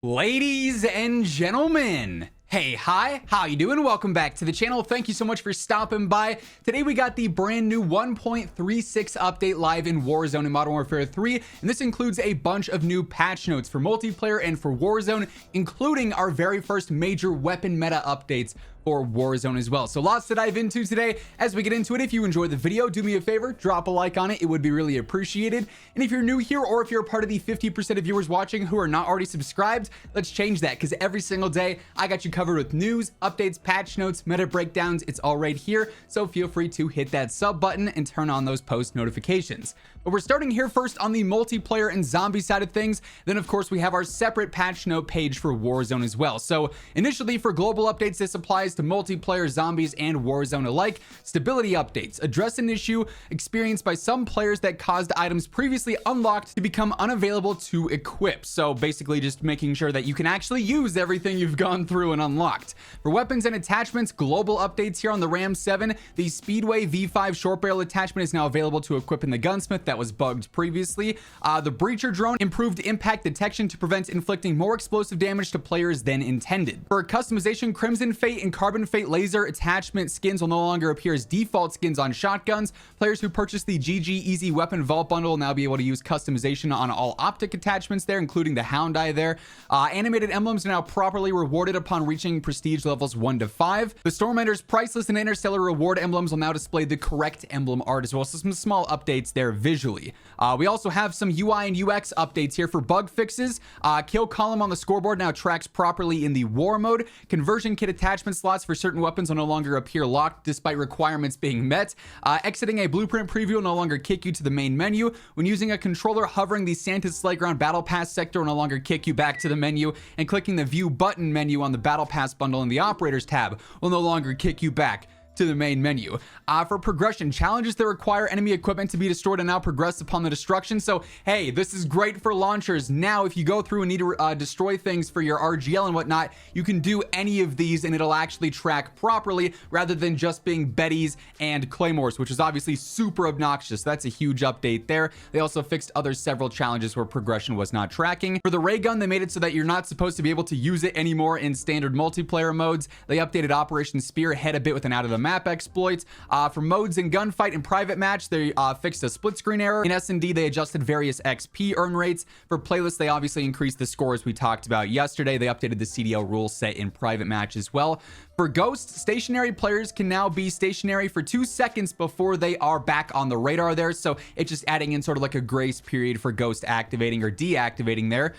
Ladies and gentlemen, hey, hi, how you doing? Welcome back to the channel. Thank you so much for stopping by. Today we got the brand new 1.36 update live in Warzone in Modern Warfare 3, and this includes a bunch of new patch notes for multiplayer and for Warzone, including our very first major weapon meta updates for Warzone as well. So lots to dive into today. As we get into it, if you enjoyed the video, do me a favor, drop a like on it. It would be really appreciated. And if you're new here, or if you're a part of the 50% of viewers watching who are not already subscribed, let's change that, because every single day I got you covered with news, updates, patch notes, meta breakdowns. It's all right here. So feel free to hit that sub button and turn on those post notifications. But we're starting here first on the multiplayer and zombie side of things. Then of course we have our separate patch note page for Warzone as well. So initially for global updates, this applies to multiplayer, zombies, and Warzone alike. Stability updates address an issue experienced by some players that caused items previously unlocked to become unavailable to equip. So basically just making sure that you can actually use everything you've gone through and unlocked. For weapons and attachments, global updates here on the Ram 7. The Speedway V5 short barrel attachment is now available to equip in the Gunsmith. That was bugged previously. The Breacher drone improved impact detection to prevent inflicting more explosive damage to players than intended. For customization, Crimson Fate and Carbon Fate laser attachment skins will no longer appear as default skins on shotguns. Players who purchase the GG Easy Weapon Vault bundle will now be able to use customization on all optic attachments there, including the Hound Eye there. Animated emblems are now properly rewarded upon reaching prestige levels 1 to 5. The Stormender's Priceless and Interstellar reward emblems will now display the correct emblem art as well. So some small updates there visually. We also have some UI and UX updates here for bug fixes. Kill column on the scoreboard now tracks properly in the war mode. Conversion kit attachment slots for certain weapons will no longer appear locked despite requirements being met. Exiting a blueprint preview will no longer kick you to the main menu. When using a controller, hovering the Santa's Slayground Battle Pass sector will no longer kick you back to the menu, and clicking the view button menu on the Battle Pass bundle in the Operators tab will no longer kick you back to the main menu. For progression, challenges that require enemy equipment to be destroyed and now progress upon the destruction. So hey, this is great for launchers. Now if you go through and need to destroy things for your RGL and whatnot, you can do any of these and it'll actually track properly rather than just being Bettys and Claymores, which is obviously super obnoxious. That's a huge update there. They also fixed several challenges where progression was not tracking. For the ray gun, they made it so that you're not supposed to be able to use it anymore in standard multiplayer modes. They updated Operation Spearhead a bit with an out of the map exploit. For modes in gunfight and private match, they fixed a split screen error. In S&D, they adjusted various XP earn rates. For playlists, they obviously increased the scores we talked about yesterday. They updated the CDL rule set in private match as well. For Ghost, stationary players can now be stationary for 2 seconds before they are back on the radar there. So it's just adding in sort of like a grace period for Ghost activating or deactivating there.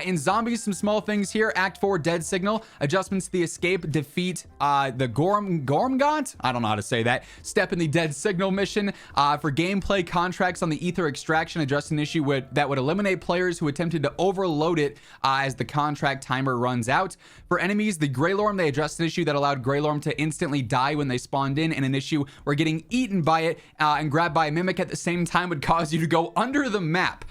In zombies, some small things here. Act 4 dead signal, adjustments to the escape, defeat the Gormgaunt? I don't know how to say that. Step in the dead signal mission. For gameplay contracts on the ether extraction, addressed an issue that would eliminate players who attempted to overload it as the contract timer runs out. For enemies, the Greylorm, they addressed an issue that allowed Greylorm to instantly die when they spawned in, and an issue where getting eaten by it and grabbed by a mimic at the same time would cause you to go under the map.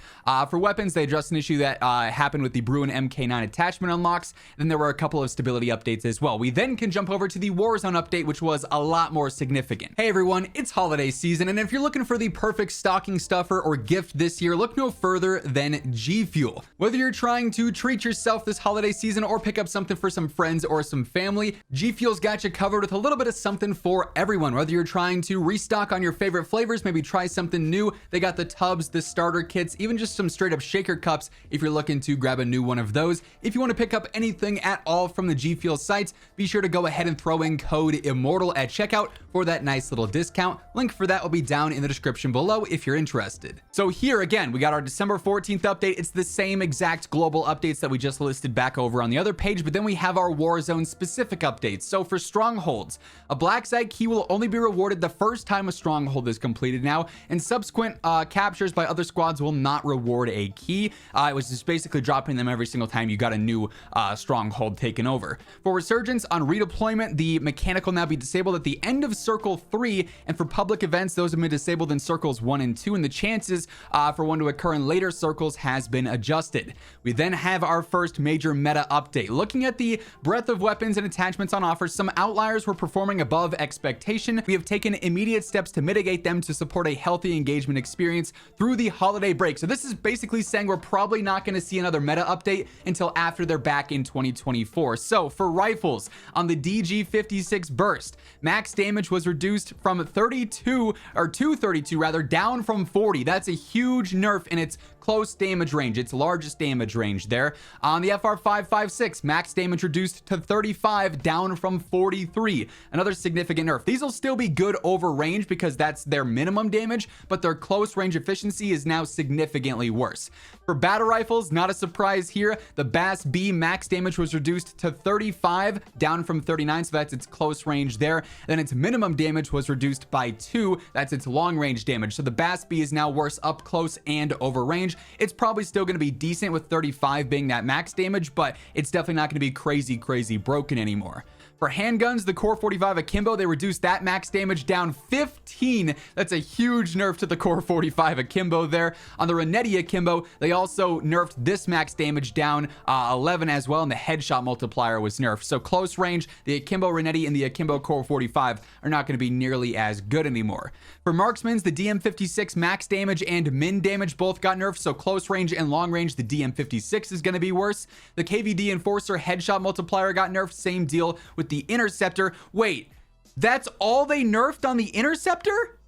For weapons, they addressed an issue that happened with the Bruin MK9 attachment unlocks. Then there were a couple of stability updates as well. We then can jump over to the Warzone update, which was a lot more significant. Hey everyone, it's holiday season, and if you're looking for the perfect stocking stuffer or gift this year, look no further than G Fuel. Whether you're trying to treat yourself this holiday season or pick up something for some friends or some family, G Fuel's got you covered with a little bit of something for everyone. Whether you're trying to restock on your favorite flavors, maybe try something new, they got the tubs, the starter kits, even just some straight up shaker cups if you're looking to grab a new one of those. If you want to pick up anything at all from the G Fuel site, be sure to go ahead and throw in code IMMORTAL at checkout for that nice little discount. Link for that will be down in the description below if you're interested. So here again, we got our December 14th update. It's the same exact global updates that we just listed back over on the other page, but then we have our Warzone specific updates. So for strongholds, a black site key will only be rewarded the first time a stronghold is completed now, and subsequent captures by other squads will not reward a key. It was just basically dropping them every single time you got a new stronghold taken over. For resurgence, on redeployment, the mechanic will now be disabled at the end of Circle 3, and for public events, those have been disabled in Circles 1 and 2, and the chances for one to occur in later circles has been adjusted. We then have our first major meta update. Looking at the breadth of weapons and attachments on offer, some outliers were performing above expectation. We have taken immediate steps to mitigate them to support a healthy engagement experience through the holiday break. So this is basically saying we're probably not going to see another meta update until after they're back in 2024. So for rifles, on the DG56 burst, max damage was reduced from 32 or to 32 rather, down from 40. That's a huge nerf in its close damage range, its largest damage range there. On the FR556, max damage reduced to 35, down from 43. Another significant nerf. These will still be good over range because that's their minimum damage, but their close range efficiency is now significantly worse. For battle rifles, not a surprise here, the Bass B max damage was reduced to 35, down from 39, so that's its close range there. Then its minimum damage was reduced by 2, that's its long range damage. So the Bass B is now worse up close and over range. It's probably still going to be decent with 35 being that max damage, but it's definitely not going to be crazy broken anymore. For handguns, the Core 45 Akimbo, they reduced that max damage down 15. That's a huge nerf to the Core 45 Akimbo there. On the Renetti Akimbo, they also nerfed this max damage down 11 as well, and the headshot multiplier was nerfed. So close range, the Akimbo Renetti and the Akimbo Core 45 are not going to be nearly as good anymore. For marksmans, the DM56 max damage and min damage both got nerfed, so close range and long range, the DM56 is going to be worse. The KVD Enforcer headshot multiplier got nerfed, same deal with the Interceptor. Wait, that's all they nerfed on the Interceptor?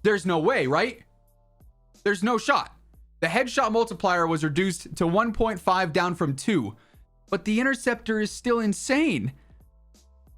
There's no way, right? There's no shot. The headshot multiplier was reduced to 1.5 down from 2, but the Interceptor is still insane.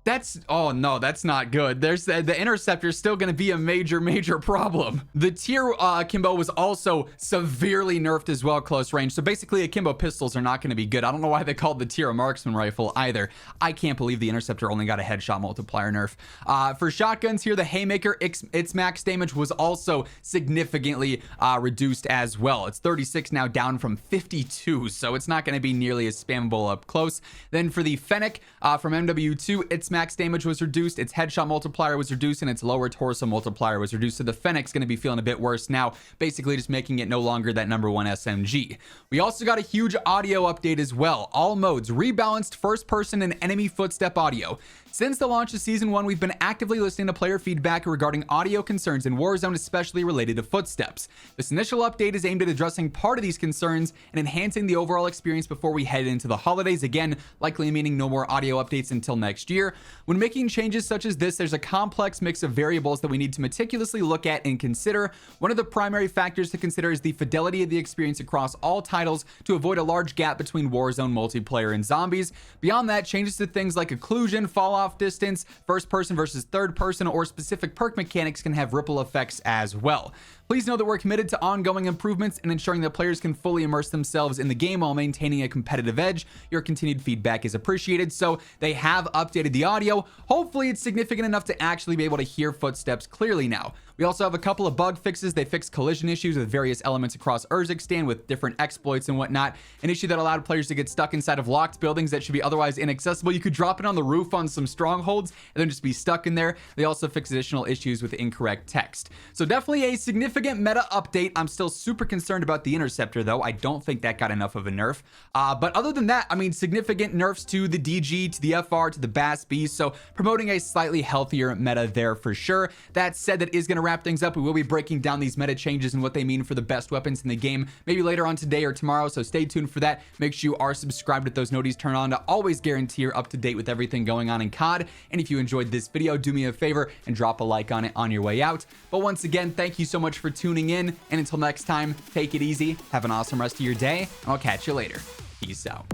That's, oh no, that's not good. There's the Interceptor is still going to be a major problem. The tier Akimbo was also severely nerfed as well, close range. So basically Akimbo pistols are not going to be good. I don't know why they called the tier a marksman rifle either. I can't believe the Interceptor only got a headshot multiplier nerf. For shotguns here, the Haymaker, its max damage was also significantly reduced as well. It's 36 now, down from 52, so it's not going to be nearly as spammable up close. Then for the Fennec from MW2, its max damage was reduced, its headshot multiplier was reduced, and its lower torso multiplier was reduced. So the Fennec's going to be feeling a bit worse now, basically just making it no longer that #1 SMG. We also got a huge audio update as well. All modes, rebalanced first person and enemy footstep audio. Since the launch of Season 1, we've been actively listening to player feedback regarding audio concerns in Warzone, especially related to footsteps. This initial update is aimed at addressing part of these concerns and enhancing the overall experience before we head into the holidays, again, likely meaning no more audio updates until next year. When making changes such as this, there's a complex mix of variables that we need to meticulously look at and consider. One of the primary factors to consider is the fidelity of the experience across all titles to avoid a large gap between Warzone multiplayer and zombies. Beyond that, changes to things like occlusion, fall-off distance, first person versus third person, or specific perk mechanics can have ripple effects as well. Please know that we're committed to ongoing improvements and ensuring that players can fully immerse themselves in the game while maintaining a competitive edge. Your continued feedback is appreciated. So they have updated the audio. Hopefully it's significant enough to actually be able to hear footsteps clearly now. We also have a couple of bug fixes. They fixed collision issues with various elements across Urzikstan with different exploits and whatnot. An issue that allowed players to get stuck inside of locked buildings that should be otherwise inaccessible. You could drop it on the roof on some strongholds and then just be stuck in there. They also fixed additional issues with incorrect text. So definitely a significant meta update. I'm still super concerned about the Interceptor though. I don't think that got enough of a nerf. But other than that, I mean, significant nerfs to the DG, to the FR, to the Bass B. So promoting a slightly healthier meta there for sure. That said, that is going to wrap things up. We will be breaking down these meta changes and what they mean for the best weapons in the game, maybe later on today or tomorrow, so stay tuned for that. Make sure you are subscribed with those notifications turned on to always guarantee you're up to date with everything going on in COD. And if you enjoyed this video, do me a favor and drop a like on it on your way out. But once again, thank you so much for tuning in, and until next time, take it easy, have an awesome rest of your day, and I'll catch you later. Peace out.